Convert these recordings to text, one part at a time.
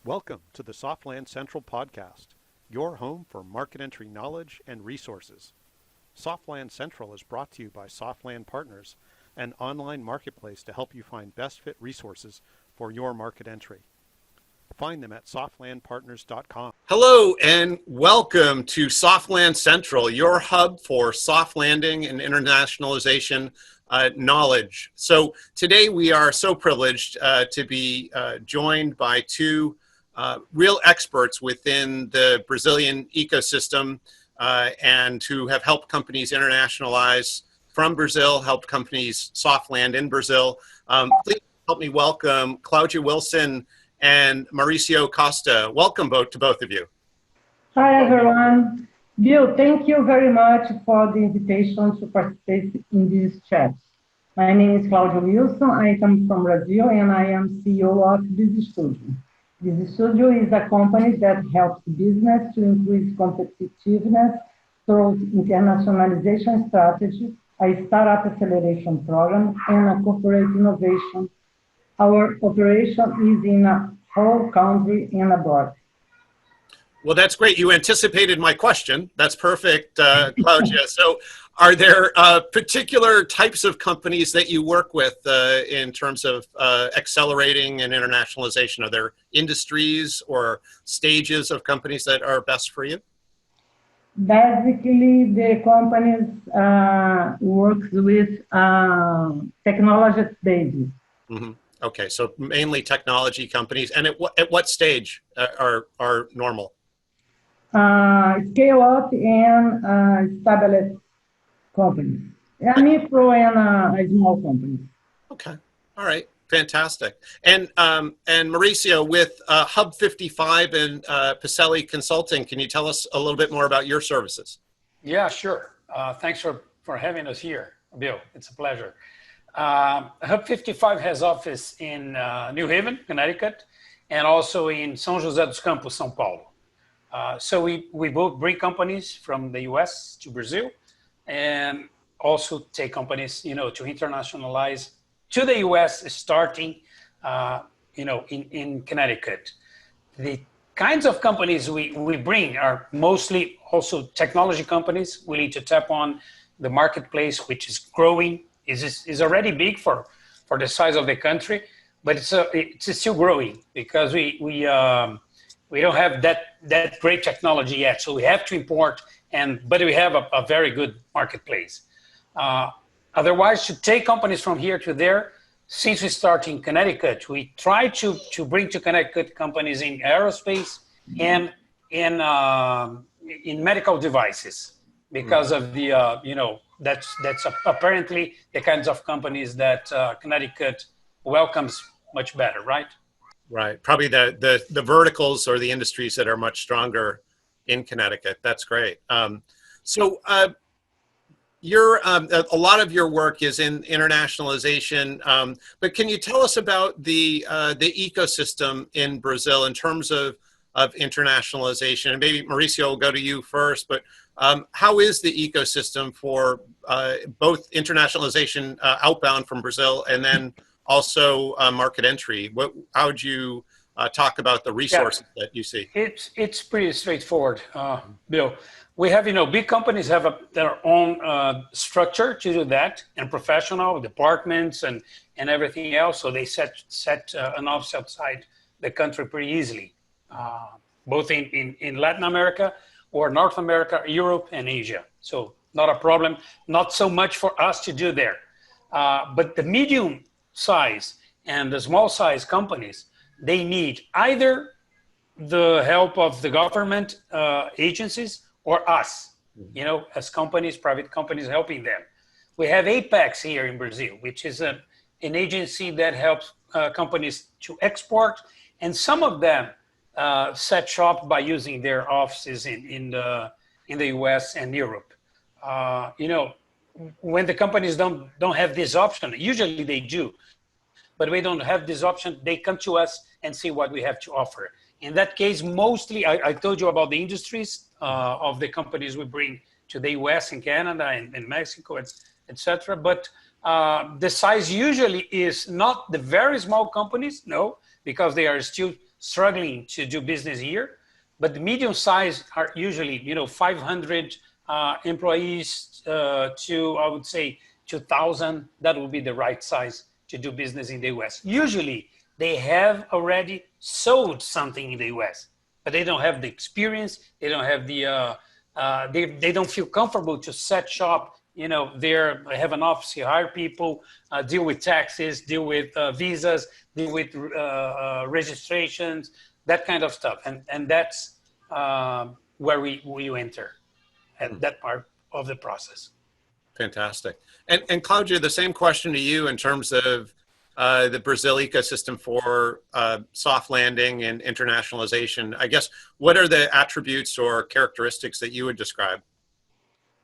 Welcome to the Softland Central podcast, your home for market entry knowledge and resources. Softland Central is brought to you by Softland Partners, an online marketplace to help you find best fit resources for your market entry. Find them at softlandpartners.com. Hello and welcome to Softland Central, your hub for soft landing and internationalization knowledge. So today we are so privileged to be joined by two real experts within the Brazilian ecosystem and who have helped companies internationalize from Brazil, helped companies soft land in Brazil. Please help me welcome Claudia Wilson and Mauricio Costa. Welcome to both of you. Hi, everyone. Bill, thank you very much for the invitation to participate in this chat. My name is Claudia Wilson. I come from Brazil, and I am CEO of BeezStudio. BeezStudio is a company that helps business to increase competitiveness through internationalization strategy, a startup acceleration program, and a corporate innovation. Our operation is in a whole country and abroad. Well, that's great. You anticipated my question. That's perfect, Claudia. So are there particular types of companies that you work with in terms of accelerating and internationalization? Are there industries or stages of companies that are best for you? Basically, the companies works with technology stages. Mm-hmm. Okay, so mainly technology companies. And at what stage are normal? Scale up and established companies. Micro and small companies. Okay, all right, fantastic. And Mauricio, with HUB55 and Pacelli Consulting, can you tell us a little bit more about your services? Yeah, sure. Thanks for having us here, Bill. It's a pleasure. HUB55 has office in New Haven, Connecticut, and also in São José dos Campos, São Paulo. So we both bring companies from the US to Brazil and also take companies, to internationalize to the US starting, in Connecticut. The kinds of companies we bring are mostly also technology companies willing to tap on the marketplace, which is growing. Is already big for the size of the country, but it's still growing because we don't have that great technology yet. So we have to import, but we have a very good marketplace. Otherwise, to take companies from here to there, since we start in Connecticut, we try to bring to Connecticut companies in aerospace and in medical devices because of the that's apparently the kinds of companies that Connecticut welcomes much better, right? Right. Probably the verticals or the industries that are much stronger in Connecticut. That's great. So a lot of your work is in internationalization, but can you tell us about the ecosystem in Brazil in terms of internationalization? And maybe Mauricio will go to you first, but how is the ecosystem for both internationalization outbound from Brazil and then also market entry? How would you talk about the resources that you see? It's pretty straightforward, Bill. We have, big companies have their own structure to do that, and professional departments and everything else. So they set an office outside the country pretty easily, both in Latin America or North America, Europe, and Asia. So not a problem, not so much for us to do there. But the medium size and the small size companies, they need either the help of the government agencies or us, as companies, private companies helping them. We have Apex here in Brazil, which is an agency that helps companies to export, and some of them set shop by using their offices in the US and Europe. When the companies don't have this option, usually they do, but we don't have this option, they come to us and see what we have to offer. In that case, mostly, I told you about the industries of the companies we bring to the US and Canada and Mexico, etc. But the size usually is not the very small companies, no, because they are still struggling to do business here. But the medium size are usually, 500 employees to, I would say, 2,000. That would be the right size to do business in the US. Usually, they have already sold something in the US, but they don't have the experience. They don't have the, they don't feel comfortable to set shop, there, have an office, hire people, deal with taxes, deal with visas, deal with registrations, that kind of stuff. And that's where we enter at that part of the process. Fantastic. And Claudia, the same question to you in terms of the Brazil ecosystem for soft landing and internationalization. I guess, what are the attributes or characteristics that you would describe?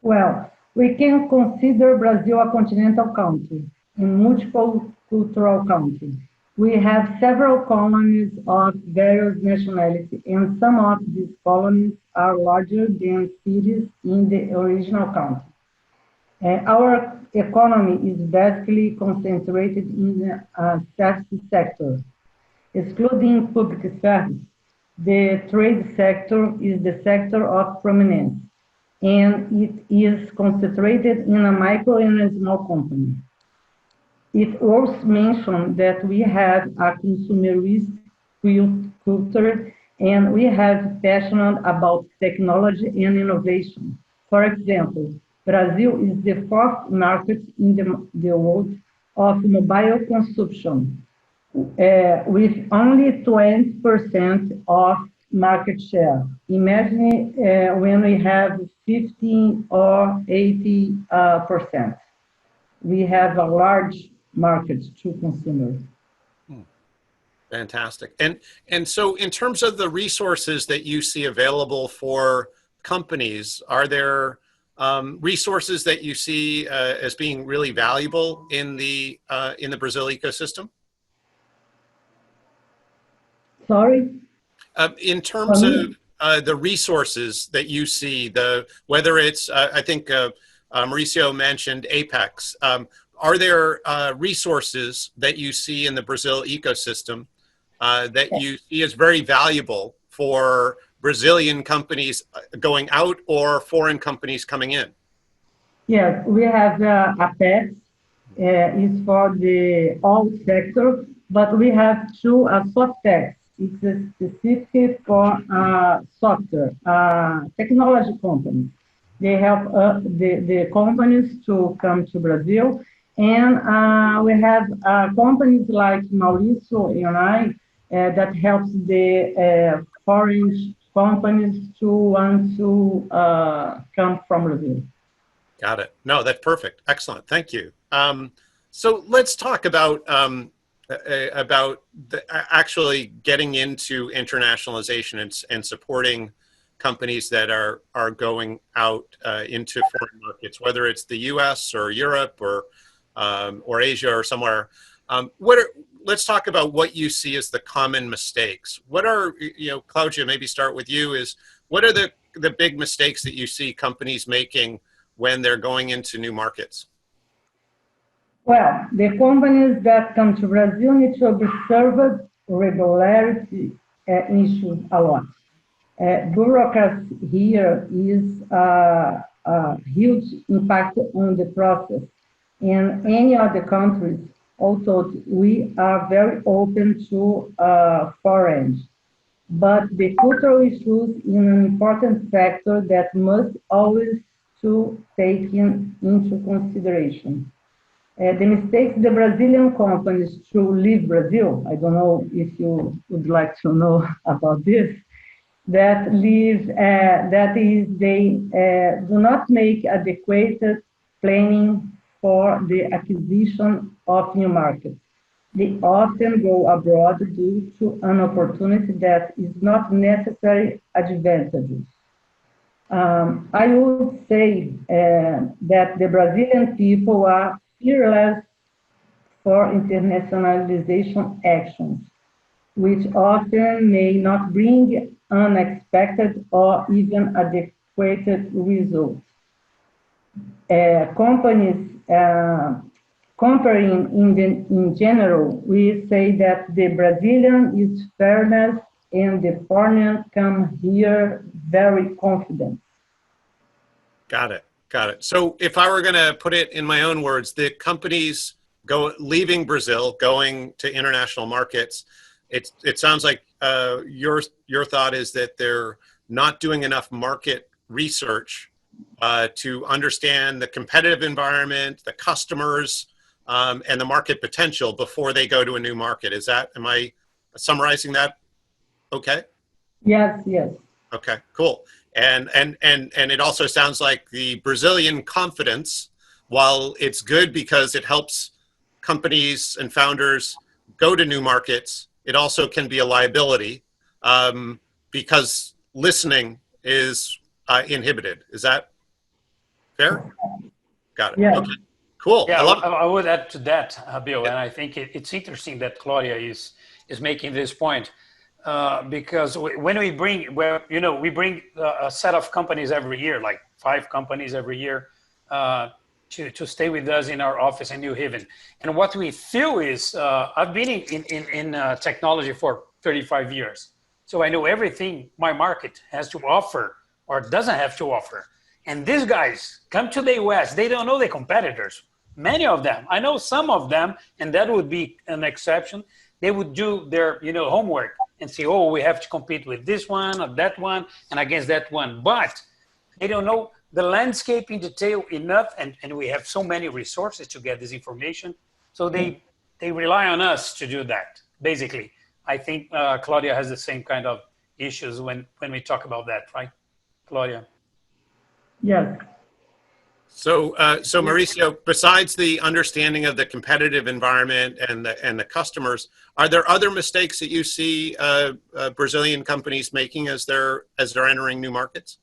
Well, we can consider Brazil a continental country, a multiple cultural country. We have several colonies of various nationalities, and some of these colonies are larger than cities in the original country. Our economy is basically concentrated in the service sector. Excluding public service, the trade sector is the sector of prominence, and it is concentrated in a micro and a small company. It worth mention that we have a consumerist culture, and we have passion about technology and innovation. For example, Brazil is the fourth market in the world of mobile consumption, with only 20% of market share. Imagine when we have 15 or 80%. We have a large market to consumers. Fantastic. And so in terms of the resources that you see available for companies, are there resources that you see as being really valuable in the Brazil ecosystem? Sorry? In terms of the resources that you see, whether it's, I think Mauricio mentioned Apex, are there resources that you see in the Brazil ecosystem that you see as very valuable for Brazilian companies going out or foreign companies coming in? Yes, we have Apex, is for the all sector, but we have two Softex. It's specific for software, technology companies. They help the companies to come to Brazil. And we have companies like Mauricio and I that helps the foreign companies to want to come from Brazil. Got it. No, that's perfect. Excellent. Thank you. So let's talk about actually getting into internationalization and supporting companies that are going out into foreign markets, whether it's the U.S. or Europe or Asia or somewhere. Let's talk about what you see as the common mistakes. What are, Claudia, maybe start with you, what are the big mistakes that you see companies making when they're going into new markets? Well, the companies that come to Brazil need to observe regularity issues a lot. Bureaucracy here is a huge impact on the process. In any other countries, although we are very open to foreign, but the cultural issues is an important factor that must always to take into consideration. The mistakes the Brazilian companies to leave Brazil, I don't know if you would like to know about this, that is they do not make adequate planning for the acquisition of new markets. They often go abroad due to an opportunity that is not necessarily advantageous. I would say that the Brazilian people are fearless for internationalization actions, which often may not bring unexpected or even adequate results. Companies comparing in general, we say that the Brazilian is fairness and the partners come here very confident. Got it. Got it. So if I were going to put it in my own words, the companies leaving Brazil, going to international markets, it sounds like your thought is that they're not doing enough market research to understand the competitive environment, the customers, and the market potential before they go to a new market. Am I summarizing that okay? Yes, yes. Okay, cool. And it also sounds like the Brazilian confidence, while it's good because it helps companies and founders go to new markets, it also can be a liability because listening is inhibited. Is that fair? Got it. Yeah. Okay, cool. Yeah, I love it. I would add to that, Bill, and I think it's interesting that Claudia is making this point. Because when we bring, we bring a set of companies every year, like 5 companies every year, to stay with us in our office in New Haven. And what we feel is, I've been in technology for 35 years. So I know everything my market has to offer or doesn't have to offer. And these guys come to the US, they don't know the competitors. Many of them, I know some of them, and that would be an exception. They would do their, homework and say, oh, we have to compete with this one or that one and against that one. But they don't know the landscape in detail enough, and we have so many resources to get this information. So they rely on us to do that, basically. I think Claudia has the same kind of issues when we talk about that, right, Claudia? Yes. So Mauricio, besides the understanding of the competitive environment and the customers, are there other mistakes that you see Brazilian companies making as they're entering new markets?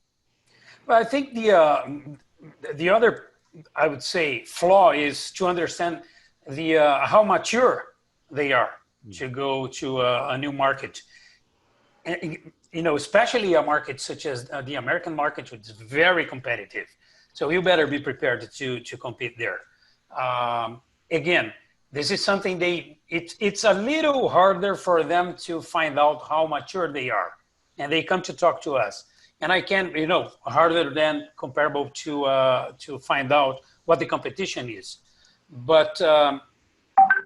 Well, I think the other, I would say, flaw is to understand how mature they are to go to a new market. And, especially a market such as the American market, which is very competitive. So you better be prepared to compete there. Again, this is something it's a little harder for them to find out how mature they are. And they come to talk to us. And I can, harder than comparable to find out what the competition is. But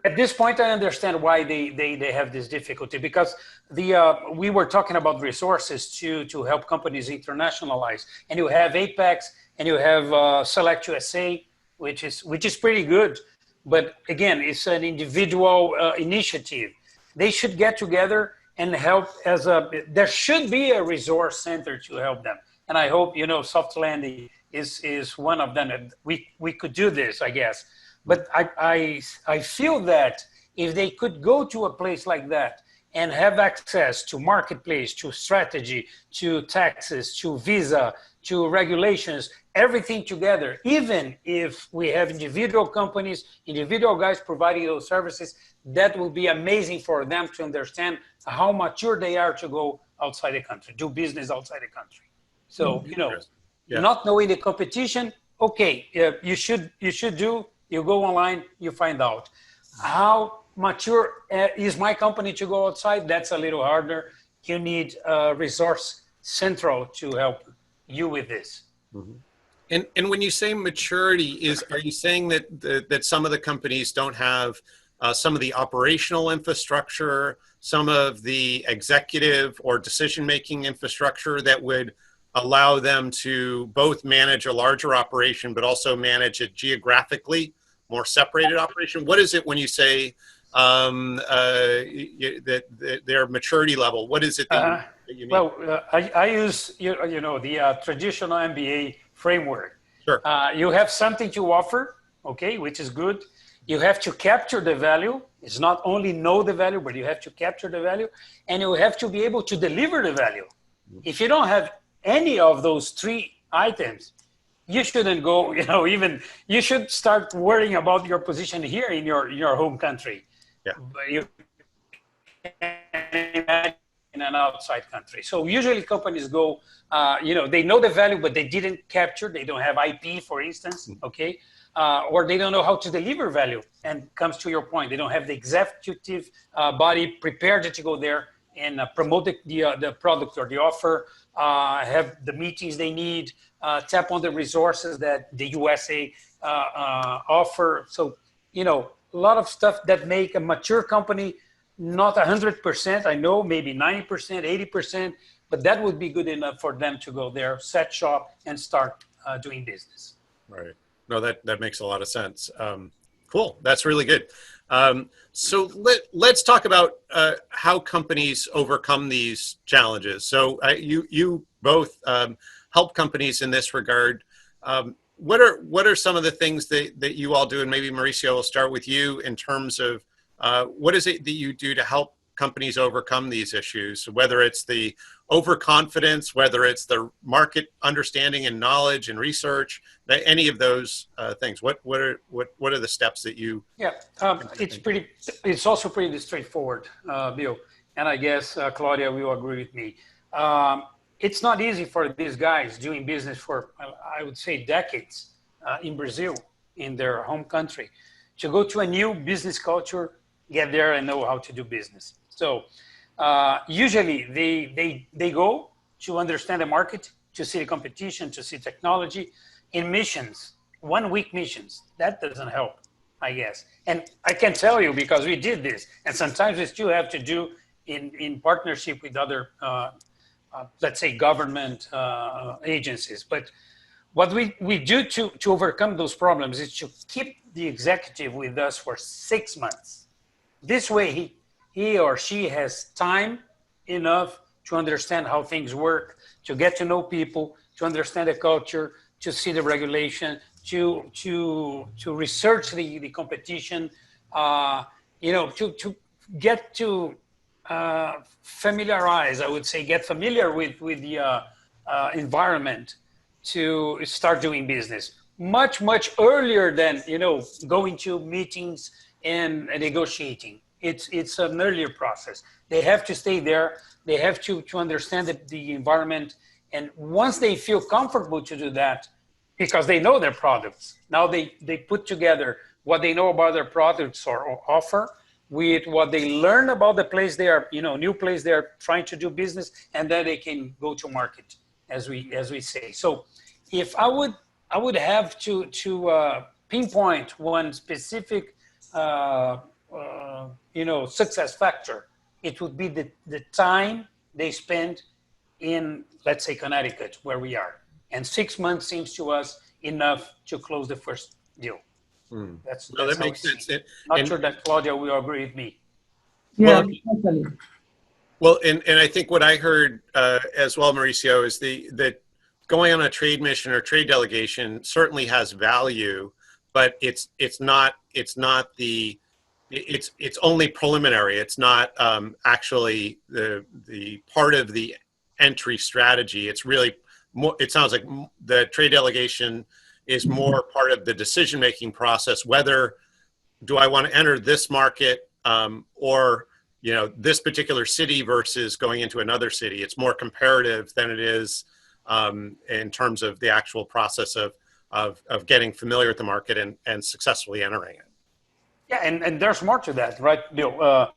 at this point, I understand why they have this difficulty, because we were talking about resources to help companies internationalize. And you have Apex, and you have Select USA, which is pretty good. But again, it's an individual initiative. They should get together and help there should be a resource center to help them. And I hope, soft landing is one of them. And we could do this, I guess. But I feel that if they could go to a place like that and have access to marketplace, to strategy, to taxes, to visa, to regulations, everything together, even if we have individual companies, individual guys providing those services, that will be amazing for them to understand how mature they are to go outside the country, do business outside the country. So, not knowing the competition, okay, you should do, you go online, you find out. How mature is my company to go outside? That's a little harder. You need a resource central to help you with this. Mm-hmm. And when you say maturity, are you saying that some of the companies don't have some of the operational infrastructure, some of the executive or decision-making infrastructure that would allow them to both manage a larger operation, but also manage a geographically more separated operation? What is it when you say that their maturity level? What is it that you mean? Well, I use the traditional MBA framework. Sure. You have something to offer, okay, which is good. You have to capture the value. It's not only know the value, but you have to capture the value, and you have to be able to deliver the value. If you don't have any of those 3 items, you shouldn't go, you should start worrying about your position here in your home country. Yeah. But you can imagine in an outside country. So usually companies go, they know the value, but they didn't capture, they don't have IP, for instance, okay? Or they don't know how to deliver value. And comes to your point, they don't have the executive body prepared to go there and promote the product or the offer, have the meetings they need, tap on the resources that the USA offer. So, you know, a lot of stuff that make a mature company not 100%, I know, maybe 90%, 80%, but that would be good enough for them to go there, set shop, and start doing business. Right. No, that makes a lot of sense. Cool. That's really good. So let's talk about how companies overcome these challenges. So you both help companies in this regard. What are some of the things that you all do? And maybe Mauricio, will start with you in terms of what is it that you do to help companies overcome these issues, whether it's the overconfidence, whether it's the market understanding and knowledge and research, any of those things. What are the steps that you? Yeah, it's also pretty straightforward, Bill, and I guess Claudia will agree with me. It's not easy for these guys doing business for, I would say, decades in Brazil, in their home country, to go to a new business culture, get there and know how to do business. So usually they go to understand the market, to see the competition, to see technology. In missions, 1 week missions, that doesn't help, I guess. And I can tell you, because we did this, and sometimes we still have to do in partnership with other, let's say, government agencies. But what we do to overcome those problems is to keep the executive with us for 6 months. This way, he or she has time enough to understand how things work, to get to know people, to understand the culture, to see the regulation, to research the competition, you know, to get to familiarize, I would say, get familiar with the environment to start doing business much earlier than, you know, going to meetings and negotiating. It's an earlier process. They have to stay there. They have to understand the environment. And once they feel comfortable to do that, because they know their products, now they put together what they know about their products or offer with what they learn about the place they are, you know, new place they're trying to do business, and then they can go to market, as we say. So if I would have to pinpoint one specific you know, success factor, it would be the time they spend in, let's say, Connecticut, where we are. And 6 months seems to us enough to close the first deal. That's that makes sense. Not sure that Claudia will agree with me. Yeah, totally. Well, and I think what I heard as well, Mauricio, is that going on a trade mission or trade delegation certainly has value, but it's only preliminary. It's not actually the part of the entry strategy. It's really more, it sounds like the trade delegation is more part of the decision-making process. Whether do I want to enter this market or, you know, this particular city versus going into another city. It's more comparative than it is in terms of the actual process of getting familiar with the market and successfully entering it. Yeah, and there's more to that, right, Bill?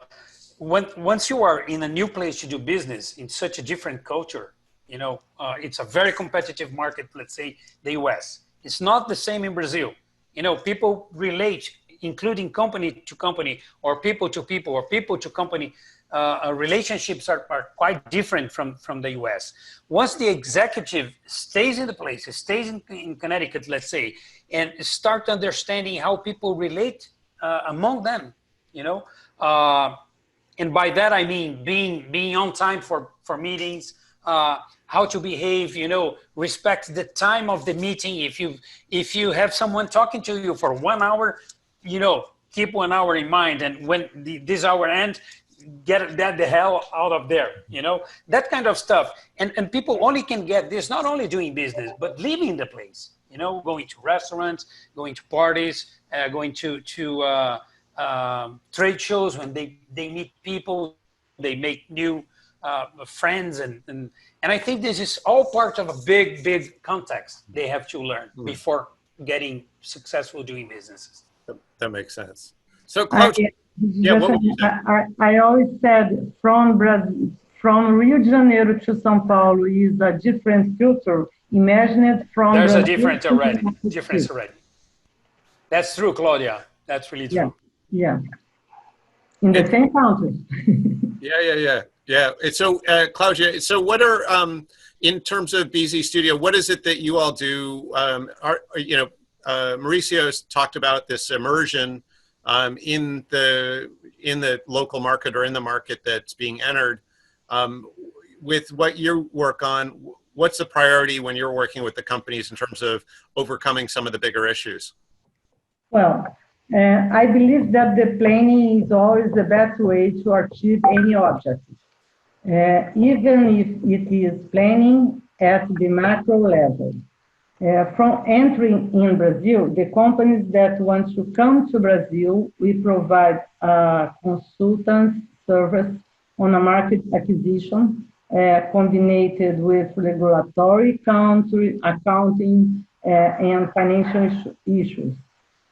Once you are in a new place to do business in such a different culture, you know, it's a very competitive market. Let's say the U.S. It's not the same in Brazil. You know, people relate, including company to company, or people to people, or people to company. Relationships are quite different from the U.S. Once the executive stays in the place, stays in Connecticut, let's say, and start understanding how people relate among them, you know, and by that I mean being on time for meetings, how to behave, you know, respect the time of the meeting. If you have someone talking to you for 1 hour, you know, keep 1 hour in mind, and when this hour ends, get that the hell out of there, you know, that kind of stuff. And people only can get this not only doing business but leaving the place, you know, going to restaurants, going to parties, going to trade shows when they meet people, they make new friends, and I think this is all part of a big context they have to learn before getting successful doing businesses. That makes sense. So, Claudia, Yeah, what would you say? I always said from Brazil, from Rio de Janeiro to São Paulo is a different culture. Imagine it from There's a Brazil to difference already. That's true, Claudia. That's really Yeah, true. yeah. In the same country. Yeah. So, Claudia, so what are, in terms of BeezStudio, what is it that you all do? Mauricio's talked about this immersion in the local market or in the market that's being entered. With what you work on, what's the priority when you're working with the companies in terms of overcoming some of the bigger issues? Well, I believe that the planning is always the best way to achieve any objective, even if it is planning at the macro level. From entering in Brazil, the companies that want to come to Brazil, we provide consultant service on a market acquisition, combined with regulatory, country, accounting, and financial issues.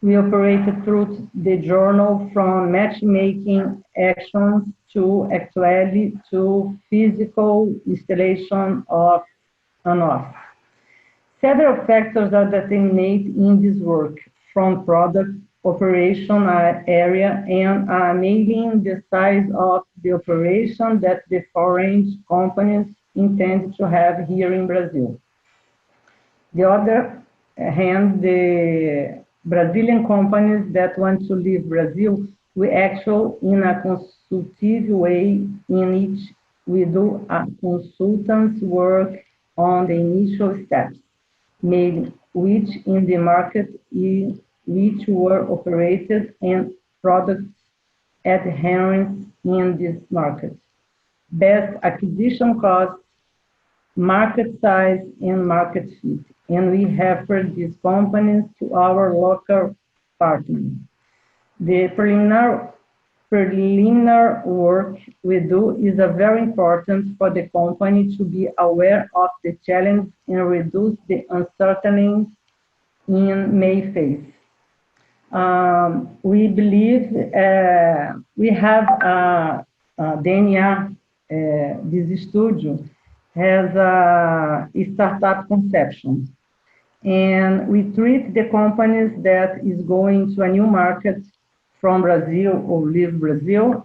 We operated through the journal from matchmaking actions to actually to physical installation of an office. Several factors are determined in this work, from product operation area and nailing the size of the operation that the foreign companies intend to have here in Brazil. The other hand, the Brazilian companies that want to leave Brazil, we actually in a consultative way in which we do a consultant's work on the initial steps, made which in the market in which were operated and products adherence in this market. Best acquisition cost, market size, and market fit. And we have referred these companies to our local partners. The preliminary work we do is very important for the company to be aware of the challenge and reduce the uncertainty in may face. We believe we have DNA, BeezStudio has a startup conception. And we treat the companies that is going to a new market from Brazil or leave Brazil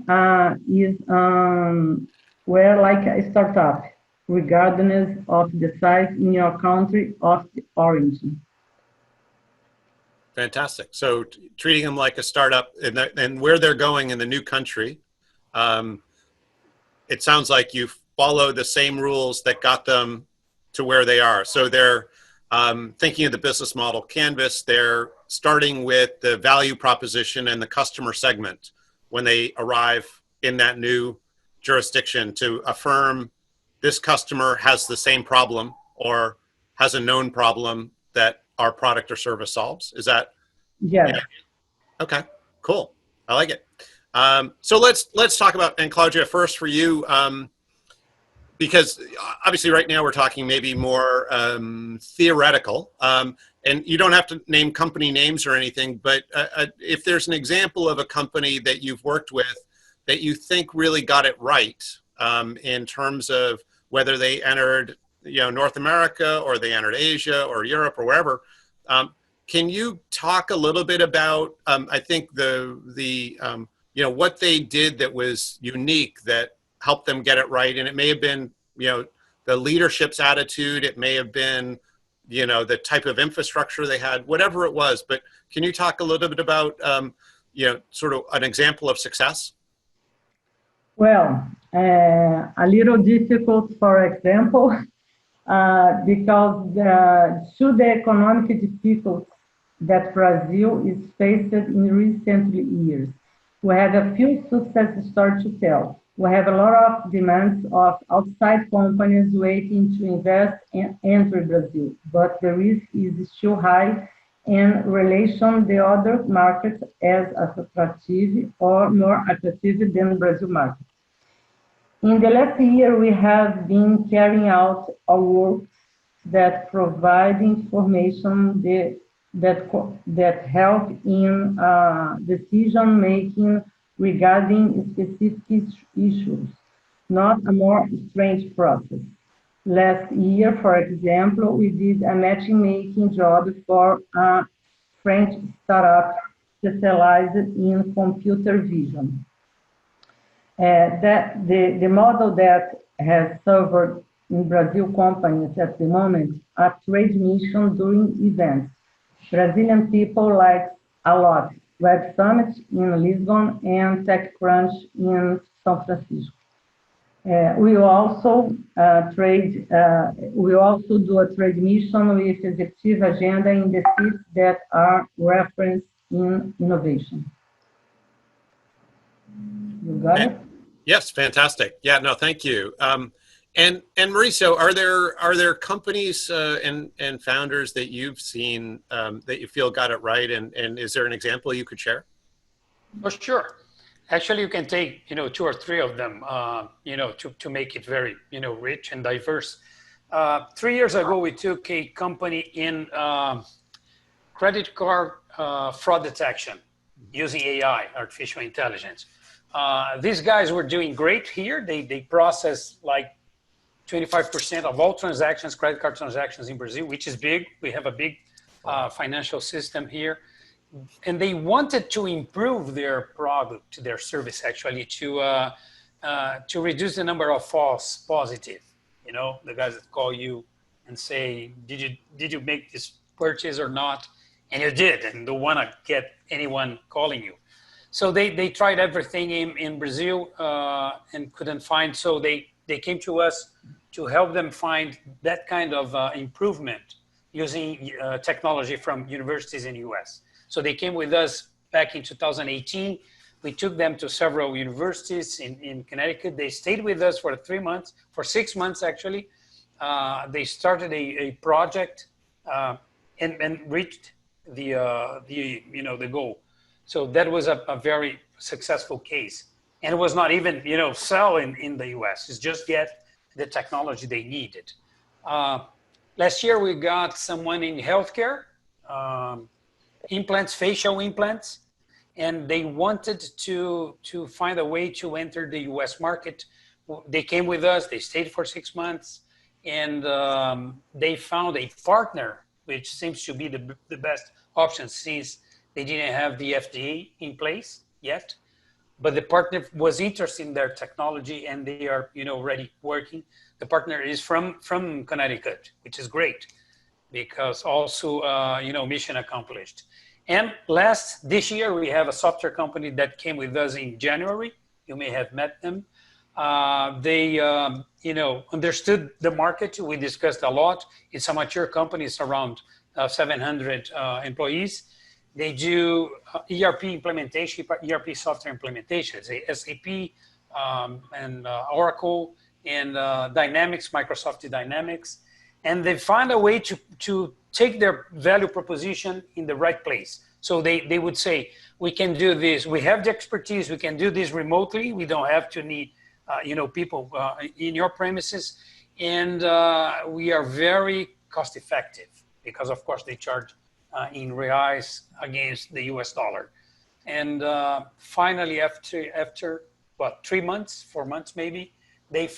we're like a startup, regardless of the size in your country of the origin. Fantastic. So treating them like a startup and where they're going in the new country, it sounds like you follow the same rules that got them to where they are. So they're thinking of the business model canvas, they're starting with the value proposition and the customer segment when they arrive in that new jurisdiction to affirm this customer has the same problem or has a known problem that our product or service solves. Is that? Yeah. Okay, cool. I like it. So let's talk about, and Claudia, first for you, because obviously right now we're talking maybe more theoretical, and you don't have to name company names or anything, but if there's an example of a company that you've worked with that you think really got it right in terms of whether they entered North America or they entered Asia or Europe or wherever, can you talk a little bit about I think what they did that was unique that help them get it right? And it may have been, the leadership's attitude. It may have been, the type of infrastructure they had, whatever it was. But can you talk a little bit about, sort of an example of success? Well, a little difficult, for example, because due the economic difficulties that Brazil is faced in recent years, we have a few success stories to tell. We have a lot of demands of outside companies waiting to invest and enter Brazil, but the risk is still high in relation to the other markets as attractive or more attractive than Brazil market. In the last year, we have been carrying out our work that provide information that help in decision making regarding specific issues, not a more strange process. Last year, for example, we did a matching-making job for a French startup specialized in computer vision. The model that has served in Brazil companies at the moment are trade mission during events. Brazilian people like a lot Web Summit in Lisbon and TechCrunch in San Francisco. We also do a trade mission with executive agenda in the cities that are referenced in innovation. You got it? Yes, fantastic. Yeah, no, thank you. And Mauricio, are there companies and founders that you've seen that you feel got it right, and is there an example you could share? For sure. Actually, you can take, two or three of them, to make it very, rich and diverse. 3 years ago, we took a company in credit card fraud detection using AI, artificial intelligence. These guys were doing great here. They process like 25% of all transactions, credit card transactions in Brazil, which is big. We have a big financial system here. And they wanted to improve their product, their service actually, to reduce the number of false positive. The guys that call you and say, did you make this purchase or not? And you did, and don't want to get anyone calling you. So they tried everything in Brazil and couldn't find. So they came to us to help them find that kind of improvement using technology from universities in the US. So they came with us back in 2018. We took them to several universities in Connecticut. They stayed with us for 3 months, for 6 months actually. They started a project and reached the goal. So that was a very successful case. And it was not even, sell in the US. It's just get the technology they needed. Last year, we got someone in healthcare, implants, facial implants, and they wanted to find a way to enter the US market. They came with us, they stayed for 6 months, and they found a partner, which seems to be the best option since they didn't have the FDA in place yet. But the partner was interested in their technology, and they are, already working. The partner is from Connecticut, which is great, because also, mission accomplished. And this year, we have a software company that came with us in January. You may have met them. They, understood the market. We discussed a lot. It's a mature company. It's around 700 employees. They do ERP implementation, ERP software implementations, SAP and Oracle and Dynamics, Microsoft Dynamics. And they find a way to take their value proposition in the right place. So they would say, we can do this. We have the expertise. We can do this remotely. We don't have to need, people in your premises. And we are very cost effective because, of course, they charge in reais against the US dollar. And finally, after 3 months, 4 months maybe, they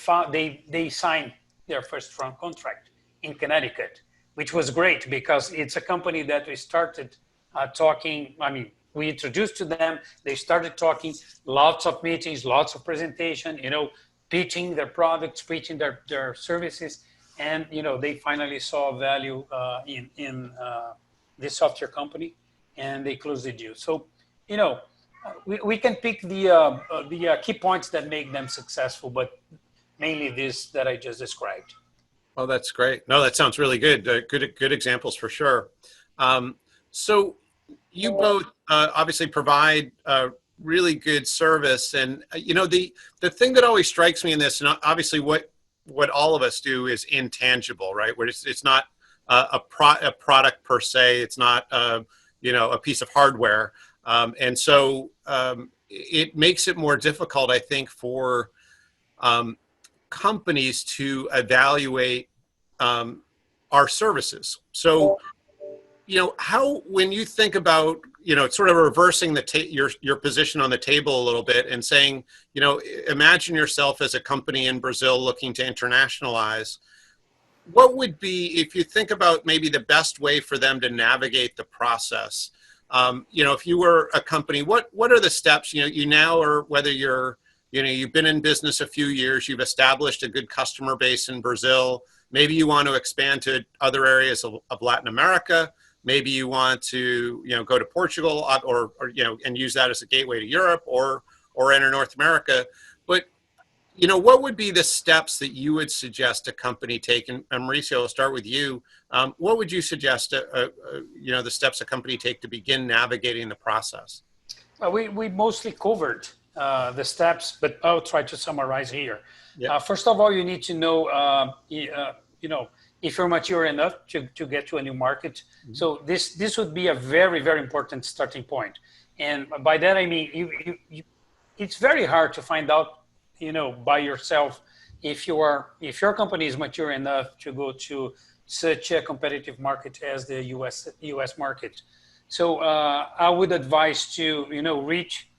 signed their first front contract in Connecticut, which was great because it's a company that we started talking. We introduced to them, they started talking, lots of meetings, lots of presentation, pitching their products, pitching their services. And, they finally saw value in this software company, and they closed the deal. So, we can pick the key points that make them successful, but mainly this that I just described. Oh, that's great. No, that sounds really good. Good examples for sure. So you both obviously provide really good service, and the thing that always strikes me in this, and obviously what all of us do is intangible, right? Where it's not a product per se. It's not a piece of hardware, and so it makes it more difficult, I think, for companies to evaluate our services. So, how, when you think about, sort of reversing your position on the table a little bit and saying, imagine yourself as a company in Brazil looking to internationalize. What would be, if you think about maybe the best way for them to navigate the process? If you were a company, what are the steps, you now, or whether you've been in business a few years, you've established a good customer base in Brazil, maybe you want to expand to other areas of Latin America, maybe you want to, go to Portugal or and use that as a gateway to Europe or enter North America. But, what would be the steps that you would suggest a company take? And Mauricio, I'll start with you. What would you suggest, the steps a company take to begin navigating the process? We mostly covered the steps, but I'll try to summarize here. Yeah. First of all, you need to know, if you're mature enough to get to a new market. Mm-hmm. So this would be a very, very important starting point. And by that, I mean, it's very hard to find out, by yourself, if your company is mature enough to go to such a competitive market as the US market. So I would advise to, reach,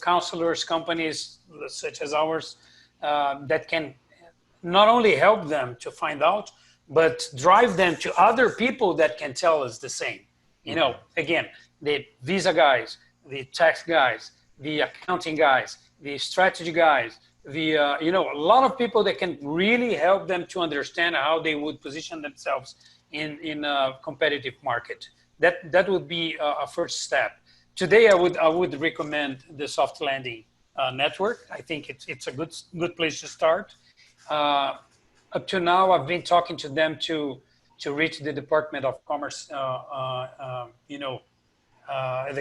counselors, companies such as ours, that can not only help them to find out, but drive them to other people that can tell us the same. Again, the visa guys, the tax guys, the accounting guys, the strategy guys, a lot of people that can really help them to understand how they would position themselves in a competitive market. That would be a first step. Today, I would recommend the soft landing network. I think it's a good place to start. Up to now, I've been talking to them to reach the Department of Commerce, the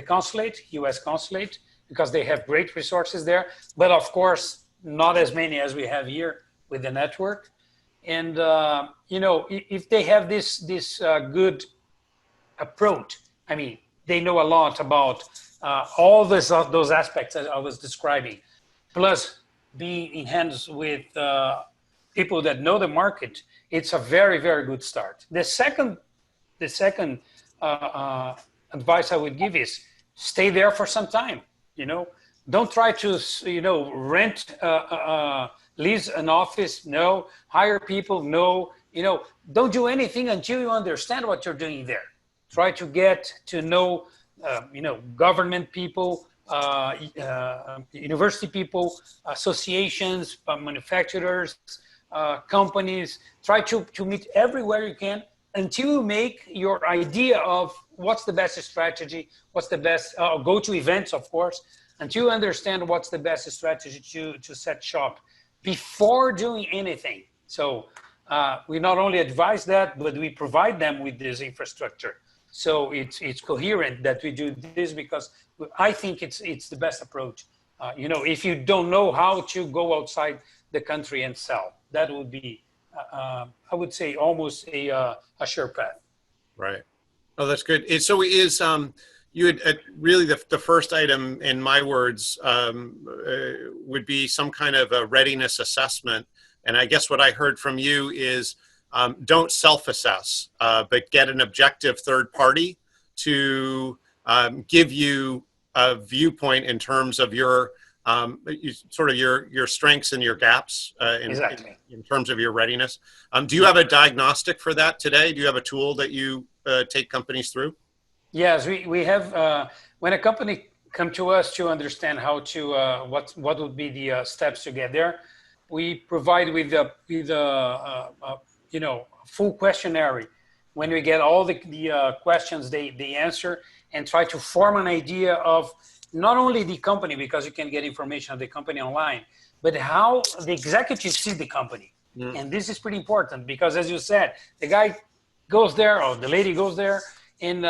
consulate, U.S. consulate, because they have great resources there. But of course, not as many as we have here with the network. And if they have this good approach, I mean, they know a lot about all those aspects that I was describing, plus being in hands with people that know the market. It's a very, very good start. The second advice I would give is stay there for some time. Don't try to rent lease an office. No, hire people. No, don't do anything until you understand what you're doing there. Try to get to know government people, university people, associations, manufacturers, companies. Try to meet everywhere you can until you make your idea of what's the best strategy, what's the best, go to events, of course, until you understand what's the best strategy to set shop before doing anything. So we not only advise that, but we provide them with this infrastructure. So it's coherent that we do this, because I think it's the best approach. If you don't know how to go outside the country and sell, that would be, I would say, almost a sure path. Right. Oh, that's good. So is you had really the first item, in my words, would be some kind of a readiness assessment. And I guess what I heard from you is don't self-assess, but get an objective third party to give you a viewpoint in terms of your your strengths and your gaps Exactly. in terms of your readiness. Do you have a diagnostic for that today? Do you have a tool that you take companies through? Yes, we have. When a company come to us to understand how to what would be the steps to get there, we provide with a full questionnaire. When we get all the questions, they answer, and try to form an idea of not only the company, because you can get information on the company online, but how the executives see the company. Mm. And this is pretty important, because as you said, the guy goes there or the lady goes there, and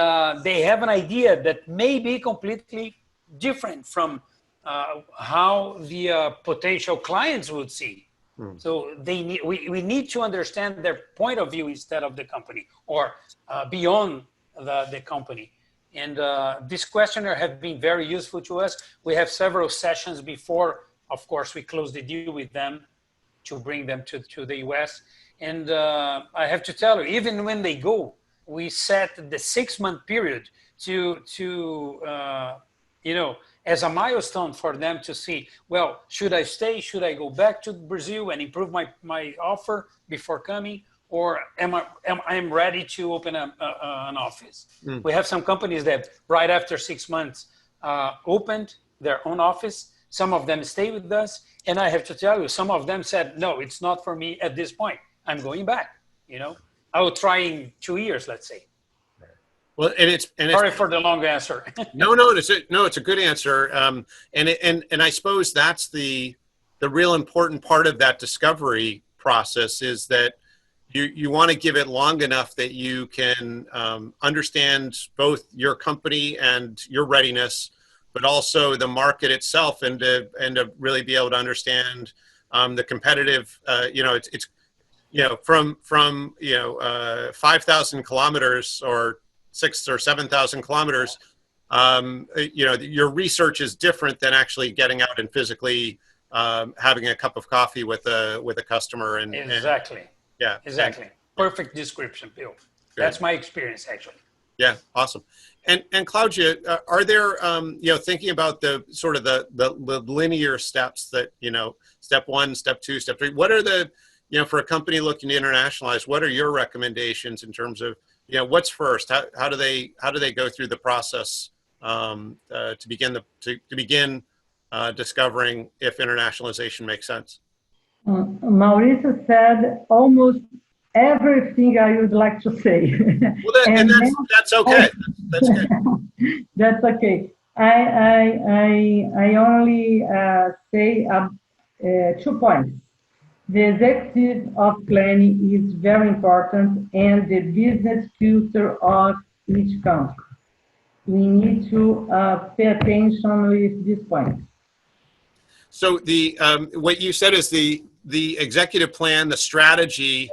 they have an idea that may be completely different from how the potential clients would see. Mm. So we need to understand their point of view instead of the company, or beyond the company. And this questionnaire has been very useful to us. We have several sessions before, of course, we close the deal with them to bring them to the US. And I have to tell you, even when they go, we set the 6-month period to as a milestone for them to see, well, should I stay? Should I go back to Brazil and improve my offer before coming? Or am I ready to open an office? We have some companies that right after 6 months opened their own office. Some of them stay with us. And I have to tell you, some of them said, no, it's not for me at this point. I'm going back. I will try in 2 years, let's say. Well, Sorry for the long answer. No, it's a good answer. And I suppose that's the real important part of that discovery process, is that you want to give it long enough that you can understand both your company and your readiness, but also the market itself, and to really be able to understand the competitive. From 5,000 kilometers or 6,000 or 7,000 kilometers, your research is different than actually getting out and physically having a cup of coffee with a customer. Exactly. Yeah, exactly. Perfect description, Bill. Good. That's my experience, actually. Yeah, awesome. And Claudia, are there thinking about the sort of the linear steps that step 1, step 2, step 3? What are the for a company looking to internationalize? What are your recommendations in terms of what's first? How do they go through the process to begin discovering if internationalization makes sense? Mauricio said almost everything I would like to say. Well, that's okay. That's good. That's okay. I only say 2 points. The executive of planning is very important, and the business culture of each country. We need to pay attention with this point. So what you said is the executive plan, the strategy,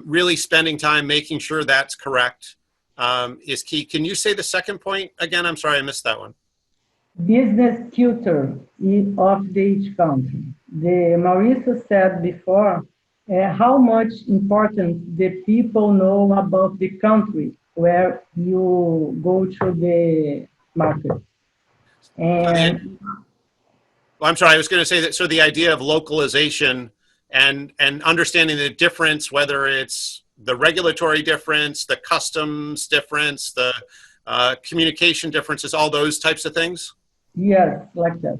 really spending time making sure that's correct is key. Can you say the second point again? I'm sorry, I missed that one. Business culture of each country. Mauricio said before how much important the people know about the country where you go to the market. And well, I'm sorry, I was going to say that. So the idea of localization and understanding the difference, whether it's the regulatory difference, the customs difference, the communication differences, all those types of things? Yes, like that.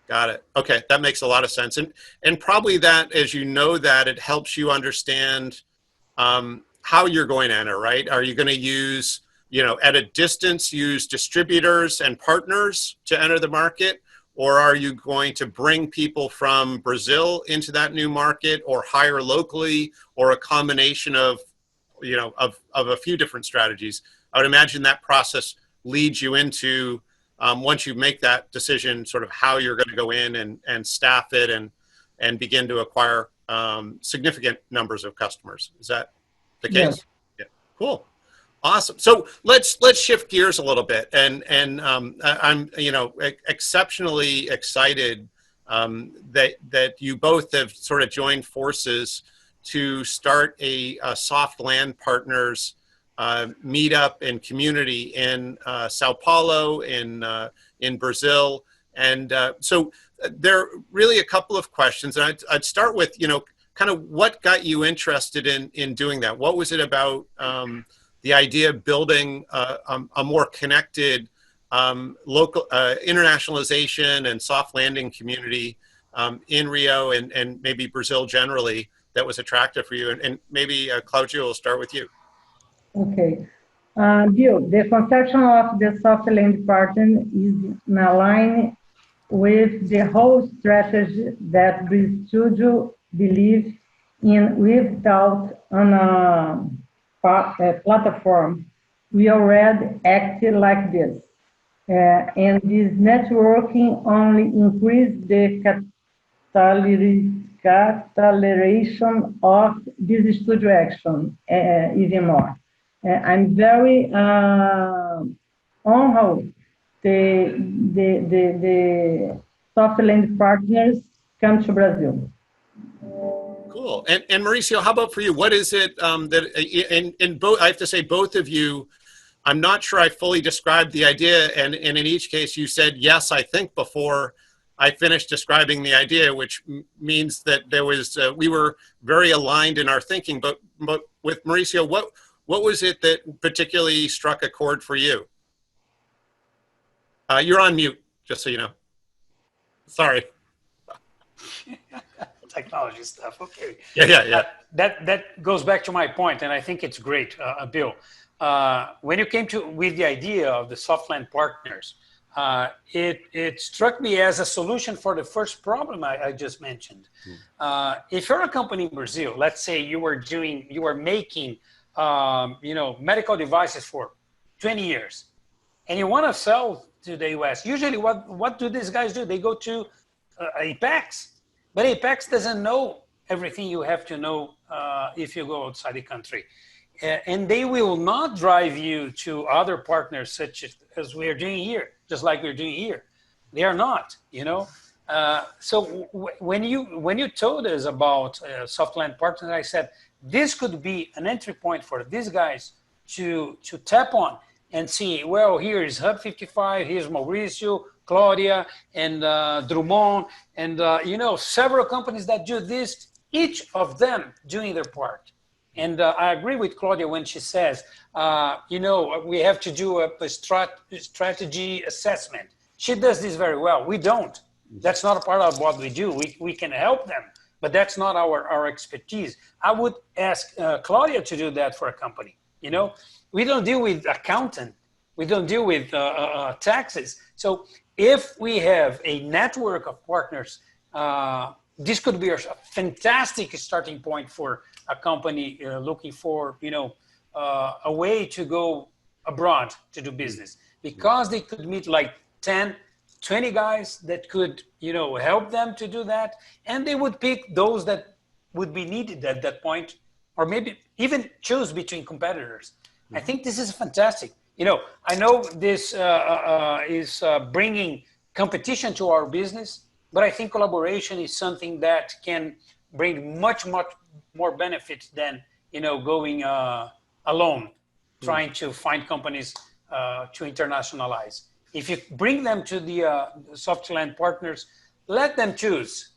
Got it. Okay, that makes a lot of sense. And probably that, as you know, that it helps you understand how you're going to enter, right? Are you going to use, at a distance, use distributors and partners to enter the market? Or are you going to bring people from Brazil into that new market, or hire locally, or a combination of a few different strategies? I would imagine that process leads you into, once you make that decision, sort of how you're going to go in and staff it and begin to acquire significant numbers of customers. Is that the case? Yes. Yeah. Cool. Awesome. So let's shift gears a little bit, and I'm exceptionally excited that you both have sort of joined forces to start a Soft Land Partners meetup and community in Sao Paulo in Brazil, and so there are really a couple of questions, and I'd start with kind of what got you interested in doing that. What was it about the idea of building a more connected local internationalization and soft landing community in Rio and maybe Brazil generally that was attractive for you? And maybe Claudia, will start with you. Okay. Bill, the conception of the soft land partner is in line with the whole strategy that BeezStudio believes in. Without a platform, we already acted like this. And this networking only increased the acceleration of BeezStudio action even more. I'm very honored the soft land partners come to Brazil. Cool. And Mauricio, how about for you? What is it that in both? I have to say, both of you, I'm not sure I fully described the idea, and in each case, you said yes, I think, before I finished describing the idea, which means that there was we were very aligned in our thinking. But with Mauricio, what was it that particularly struck a chord for you? You're on mute, just so you know. Sorry. Technology stuff. Okay. Yeah. That goes back to my point, and I think it's great, Bill. When you came with the idea of the Softland partners, it struck me as a solution for the first problem I just mentioned. If you're a company in Brazil, let's say you were making medical devices for 20 years, and you want to sell to the US. Usually, what do these guys do? They go to Apex. But Apex doesn't know everything you have to know if you go outside the country. And they will not drive you to other partners such as we are doing here, just like we're doing here. They are not, So when you told us about Softland partners, I said, this could be an entry point for these guys to tap on and see, well, here is HUB55, here's Mauricio, Claudia, and Drummond, and several companies that do this, each of them doing their part. And I agree with Claudia when she says, we have to do a strategy assessment. She does this very well. We don't. That's not a part of what we do. We can help them, but that's not our expertise. I would ask Claudia to do that for a company. We don't deal with accountant. We don't deal with taxes. So if we have a network of partners, this could be a fantastic starting point for a company looking for, a way to go abroad to do business, because they could meet like 10, 20 guys that could, help them to do that. And they would pick those that would be needed at that point, or maybe even choose between competitors. I think this is fantastic. I know this is bringing competition to our business, but I think collaboration is something that can bring much, much more benefits than, going alone, trying to find companies to internationalize. If you bring them to the Softland partners, let them choose,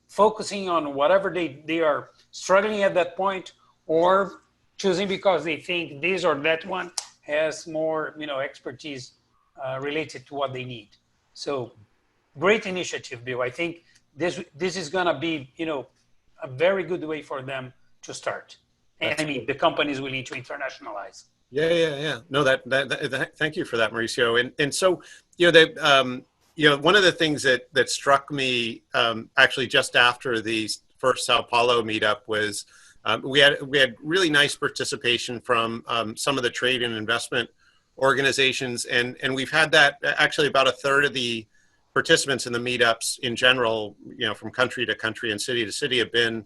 focusing on whatever they are struggling at that point, or choosing because they think this or that one has more, expertise related to what they need. So great initiative, Bill. I think this is going to be, a very good way for them to start. And the company is willing to internationalize. Yeah. No, thank you for that, Mauricio. And so, one of the things that struck me actually just after the first Sao Paulo meetup was we had really nice participation from some of the trade and investment organizations, and we've had that actually about a third of the participants in the meetups in general, from country to country and city to city, have been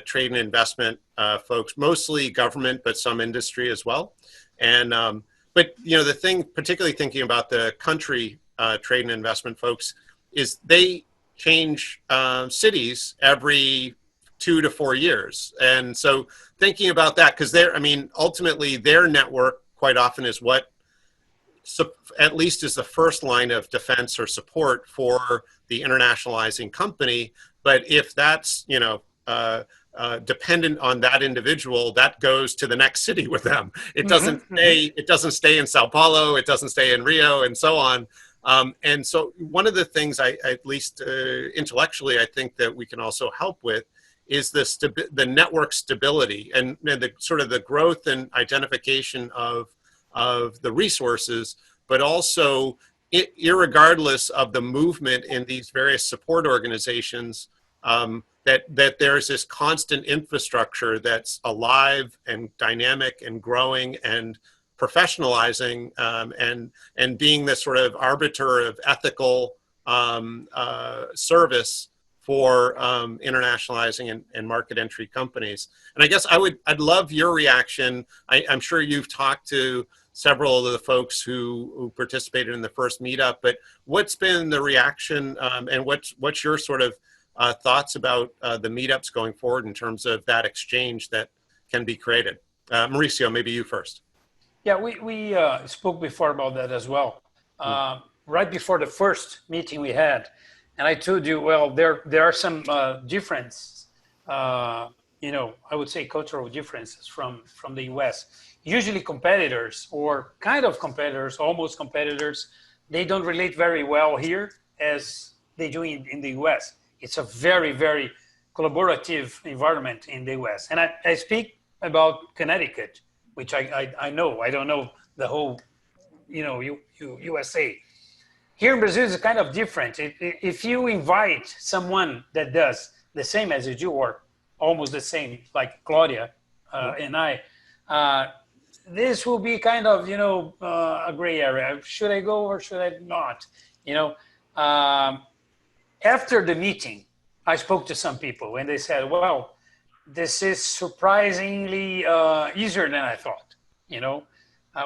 trade and investment folks, mostly government, but some industry as well. And but the thing, particularly thinking about the country trade and investment folks, is they change cities every 2 to 4 years. And so thinking about that, because ultimately their network quite often is what at least is the first line of defense or support for the internationalizing company. But if that's, dependent on that individual, that goes to the next city with them. It doesn't stay. It doesn't stay in Sao Paulo. It doesn't stay in Rio, and so on. And so one of the things at least intellectually, I think that we can also help with is the network stability and the sort of the growth and identification of the resources, but also irregardless of the movement in these various support organizations, that there's this constant infrastructure that's alive and dynamic and growing and professionalizing, and being this sort of arbiter of ethical service for internationalizing and market entry companies. And I guess I'd love your reaction. I'm sure you've talked to several of the folks who participated in the first meetup, but what's been the reaction, and what's your sort of thoughts about the meetups going forward in terms of that exchange that can be created. Mauricio, maybe you first. Yeah, we spoke before about that as well. Right before the first meeting we had, and I told you, well, there are some differences, you know, I would say cultural differences from the US. Usually competitors or kind of competitors, almost competitors, they don't relate very well here as they do in the US. It's a very, very collaborative environment in the US. And I speak about Connecticut, which I know. I don't know the whole, you know, USA. Here in Brazil is kind of different. If you invite someone that does the same as you do, or almost the same, like Claudia and I, this will be kind of, you know, a gray area. Should I go or should I not? You know, after the meeting, I spoke to some people and they said, well, this is surprisingly easier than I thought. You know,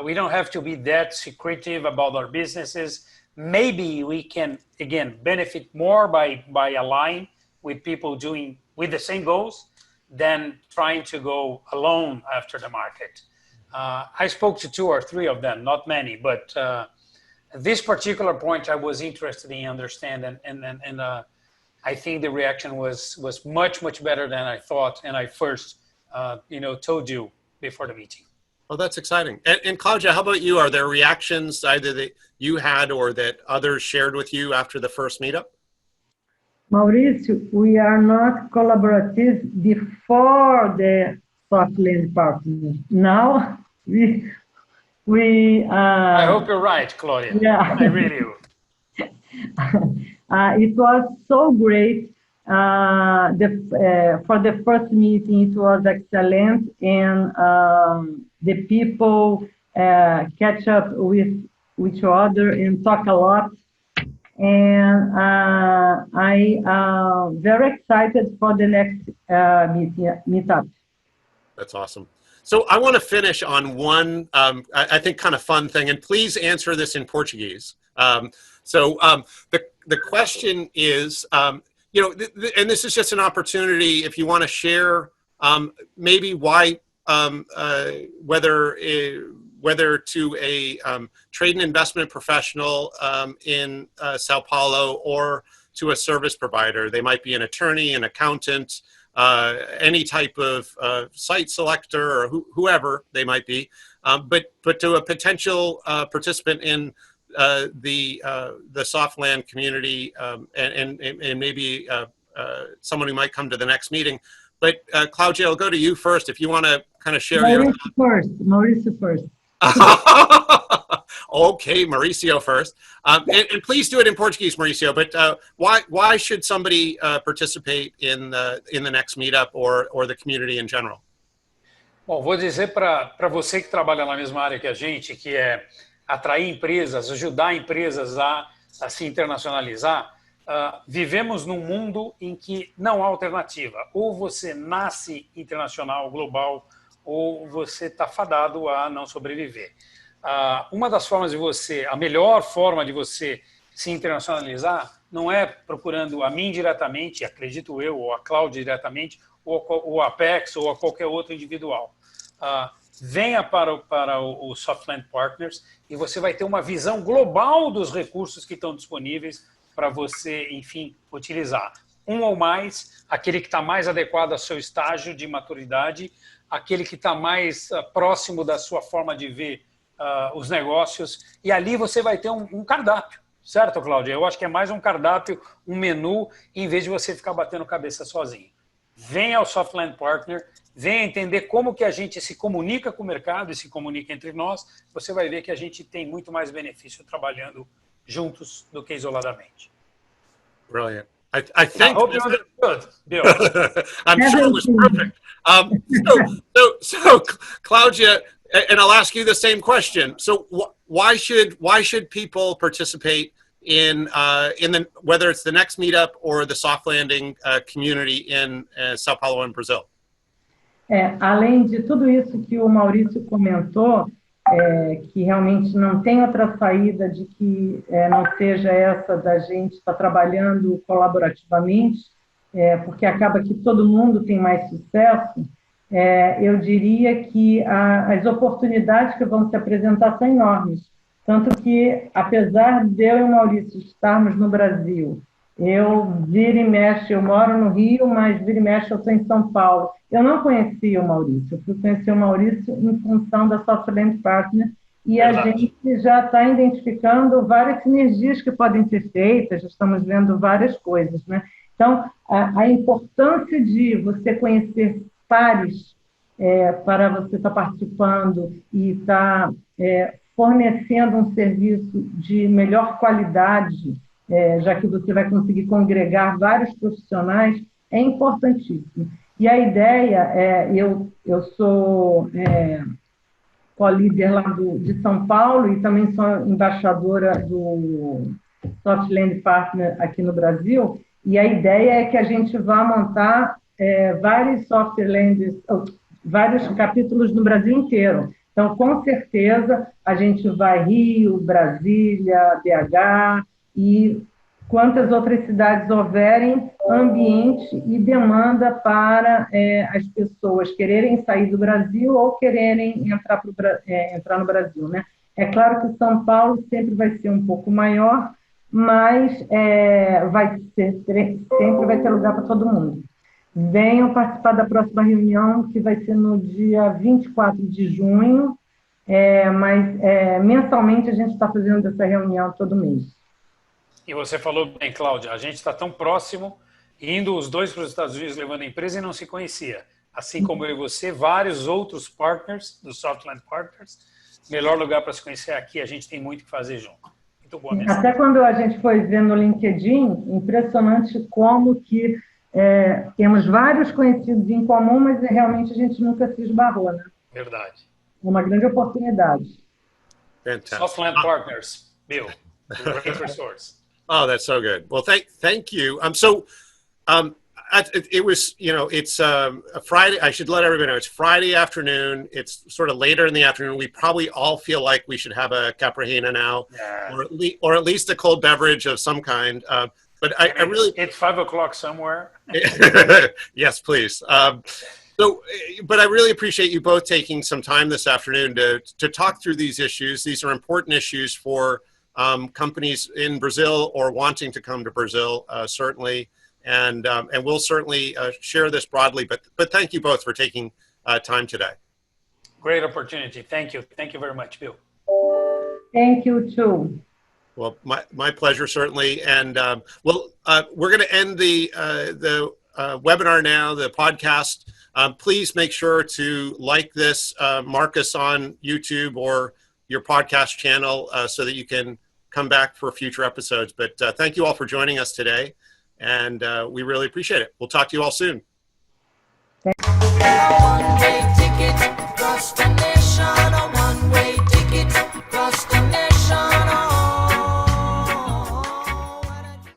we don't have to be that secretive about our businesses. Maybe we can, again, benefit more by aligning with people doing with the same goals than trying to go alone after the market. I spoke to 2 or 3 of them, not many, but this particular point I was interested in understanding, and I think the reaction was much, much better than I thought, and I first, you know, told you before the meeting. Oh, that's exciting. And Claudia, how about you? Are there reactions either that you had or that others shared with you after the first meetup? Mauricio, we are not collaborative before the Softland partner. Now we I hope you're right, Claudia. Yeah. I really do. It was so great. For the first meeting, it was excellent, and the people catch up with each other and talk a lot. And I am very excited for the next meetup. That's awesome. So I want to finish on one, I think, kind of fun thing, and please answer this in Portuguese. The question is, you know, and this is just an opportunity if you want to share maybe why, whether to a trade and investment professional in Sao Paulo or to a service provider. They might be an attorney, an accountant, any type of site selector or whoever they might be, but to a potential participant in the Softland community and maybe someone who might come to the next meeting. But Claudia, I'll go to you first if you want to kind of share Mauricio first. Okay, Mauricio first. And please do it in Portuguese, Mauricio. But why should somebody participate in the next meetup or the community in general? Bom, vou dizer para você que trabalha na mesma área que a gente, que é atrair empresas, ajudar empresas a se internacionalizar. Vivemos num mundo em que não há alternativa. Ou você nasce internacional, global, ou você está fadado a não sobreviver. Uma das formas de você, a melhor forma de você se internacionalizar não é procurando a mim diretamente, acredito eu, ou a Cláudia diretamente, ou a Apex, ou a qualquer outro individual. Venha para o Softland Partners e você vai ter uma visão global dos recursos que estão disponíveis para você, enfim, utilizar. Um ou mais, aquele que está mais adequado ao seu estágio de maturidade, aquele que está mais próximo da sua forma de ver os negócios, e ali você vai ter um cardápio, certo, Cláudia? Eu acho que é mais um cardápio, um menu, em vez de você ficar batendo cabeça sozinho. Venha ao Softland Partner, venha entender como que a gente se comunica com o mercado e se comunica entre nós, você vai ver que a gente tem muito mais benefício trabalhando juntos do que isoladamente. Brilliant. I think. I hope you understood, Bill. I'm sure it was perfect. So Claudia, and I'll ask you the same question. So why should people participate in whether it's the next meetup or the soft landing community in Sao Paulo in Brazil? Além de tudo isso que o Maurício comentou, que realmente não tem outra saída de que não seja essa da gente estar trabalhando colaborativamente, porque acaba que todo mundo tem mais sucesso, eu diria que as oportunidades que vão se apresentar são enormes. Tanto que, apesar de eu e o Maurício estarmos no Brasil, eu vira e mexe, eu moro no Rio, mas vira e mexe eu estou em São Paulo. Eu não conhecia o Maurício, eu fui conhecer o Maurício em função da Softland Partner, e a gente já está identificando várias sinergias que podem ser feitas, já estamos vendo várias coisas, né? Então, a importância de você conhecer pares para você estar participando e estar fornecendo um serviço de melhor qualidade, já que você vai conseguir congregar vários profissionais, é importantíssimo. E a ideia, eu sou co-líder lá de São Paulo e também sou embaixadora do Softland Partner aqui no Brasil, e a ideia é que a gente vá montar vários Softlands, vários capítulos no Brasil inteiro. Então, com certeza, a gente vai Rio, Brasília, BH e quantas outras cidades houverem, ambiente e demanda para as pessoas quererem sair do Brasil ou quererem entrar no Brasil, né? É claro que São Paulo sempre vai ser um pouco maior, mas sempre vai ter lugar para todo mundo. Venham participar da próxima reunião, que vai ser no dia 24 de junho, mas mensalmente a gente está fazendo essa reunião todo mês. E você falou bem, Cláudia, a gente está tão próximo, indo os dois para os Estados Unidos levando a empresa e não se conhecia. Assim como eu e você, vários outros partners, do Softland Partners, melhor lugar para se conhecer aqui, a gente tem muito que fazer junto. Muito boa mensagem. Até quando a gente foi ver no LinkedIn, impressionante como que temos vários conhecidos em comum, mas realmente a gente nunca se esbarrou, né? Verdade. Uma grande oportunidade. Fantastic. Softland Partners, Bill, great resource. Oh, that's so good. Well, thank you. It was, it's a Friday. I should let everybody know it's Friday afternoon. It's sort of later in the afternoon. We probably all feel like we should have a caprina now, or at least a cold beverage of some kind. But I really, it's 5 o'clock somewhere. Yes, please. But I really appreciate you both taking some time this afternoon to talk through these issues. These are important issues for companies in Brazil or wanting to come to Brazil, certainly. And we'll certainly share this broadly, but thank you both for taking time today. Great opportunity. Thank you. Thank you very much, Bill. Thank you, too. Well, my pleasure, certainly. And we're going to end the webinar now, the podcast. Please make sure to like this, mark us on YouTube or your podcast channel so that you can come back for future episodes. But thank you all for joining us today. And we really appreciate it. We'll talk to you all soon.